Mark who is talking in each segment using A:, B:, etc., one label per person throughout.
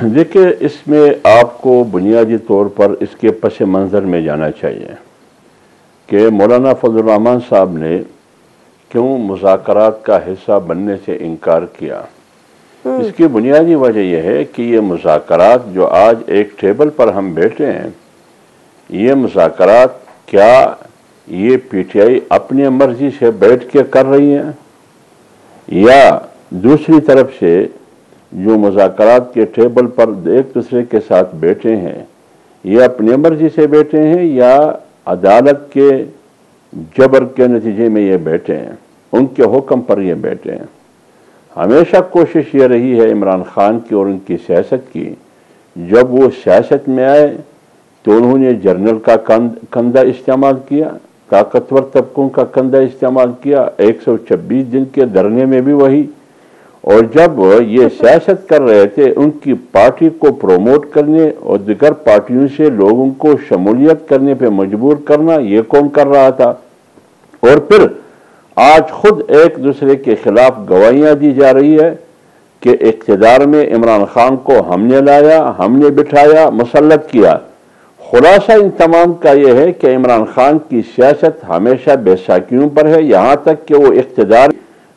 A: دیکھیں اس میں آپ کو بنیادی طور پر اس کے پس منظر میں جانا چاہیے کہ مولانا فضل الرحمان صاحب نے کیوں مذاکرات کا حصہ بننے سے انکار کیا۔ اس کی بنیادی وجہ یہ ہے کہ یہ مذاکرات جو آج ایک ٹیبل پر ہم بیٹھے ہیں، یہ مذاکرات کیا یہ پی ٹی آئی اپنی مرضی سے بیٹھ کے کر رہی ہیں، یا دوسری طرف سے جو مذاکرات کے ٹیبل پر ایک دوسرے کے ساتھ بیٹھے ہیں یہ اپنی مرضی سے بیٹھے ہیں، یا عدالت کے جبر کے نتیجے میں یہ بیٹھے ہیں، ان کے حکم پر یہ بیٹھے ہیں۔ ہمیشہ کوشش یہ رہی ہے عمران خان کی اور ان کی سیاست کی، جب وہ سیاست میں آئے تو انہوں نے جنرل کا کندھا استعمال کیا، طاقتور طبقوں کا کندھا استعمال کیا، 126 دن کے دھرنے میں بھی وہی، اور جب یہ سیاست کر رہے تھے ان کی پارٹی کو پروموٹ کرنے اور دیگر پارٹیوں سے لوگوں کو شمولیت کرنے پہ مجبور کرنا یہ کون کر رہا تھا، اور پھر آج خود ایک دوسرے کے خلاف گواہیاں دی جا رہی ہے کہ اقتدار میں عمران خان کو ہم نے لایا، ہم نے بٹھایا، مسلط کیا۔ خلاصہ ان تمام کا یہ ہے کہ عمران خان کی سیاست ہمیشہ بے ساکیوں پر ہے، یہاں تک کہ وہ اقتدار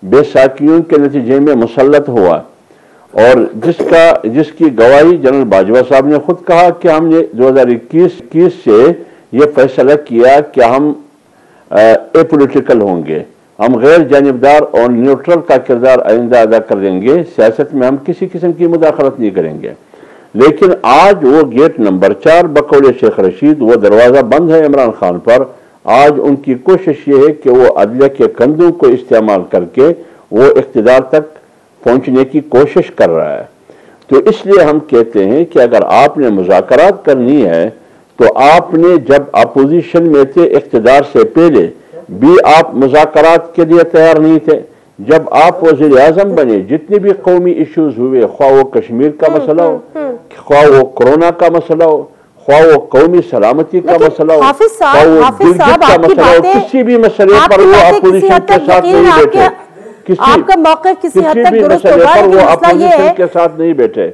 A: بے ساکیوں کے نتیجے میں مسلط ہوا، اور جس کی گواہی جنرل باجوہ صاحب نے خود کہا کہ ہم نے 2021 سے یہ فیصلہ کیا کہ ہم اے پولیٹیکل ہوں گے، ہم غیر جانبدار اور نیوٹرل کا کردار آئندہ ادا کر دیں گے، سیاست میں ہم کسی قسم کی مداخلت نہیں کریں گے۔ لیکن آج وہ گیٹ نمبر 4 بقول شیخ رشید وہ دروازہ بند ہے عمران خان پر۔ آج ان کی کوشش یہ ہے کہ وہ عدلیہ کے کندھوں کو استعمال کر کے وہ اقتدار تک پہنچنے کی کوشش کر رہا ہے۔ تو اس لیے ہم کہتے ہیں کہ اگر آپ نے مذاکرات کرنی ہے تو آپ نے جب اپوزیشن میں تھے اقتدار سے پہلے بھی آپ مذاکرات کے لیے تیار نہیں تھے، جب آپ وزیر اعظم بنے جتنے بھی قومی ایشوز ہوئے، خواہ وہ کشمیر کا مسئلہ ہو، خواہ وہ کورونا کا مسئلہ ہو، خواہ وہ قومی سلامتی کا مسئلہ ہو، خواہ وہ گلگت کا مسئلہ ہو، کسی بھی مسئلے پر وہ اپوزیشن کے ساتھ نہیں بیٹھے،
B: آپ کا موقف کسی حد تک درست ہوگا،
A: لیکن مسئلہ یہ ہے کہ وہ اپوزیشن کے ساتھ نہیں بیٹھے۔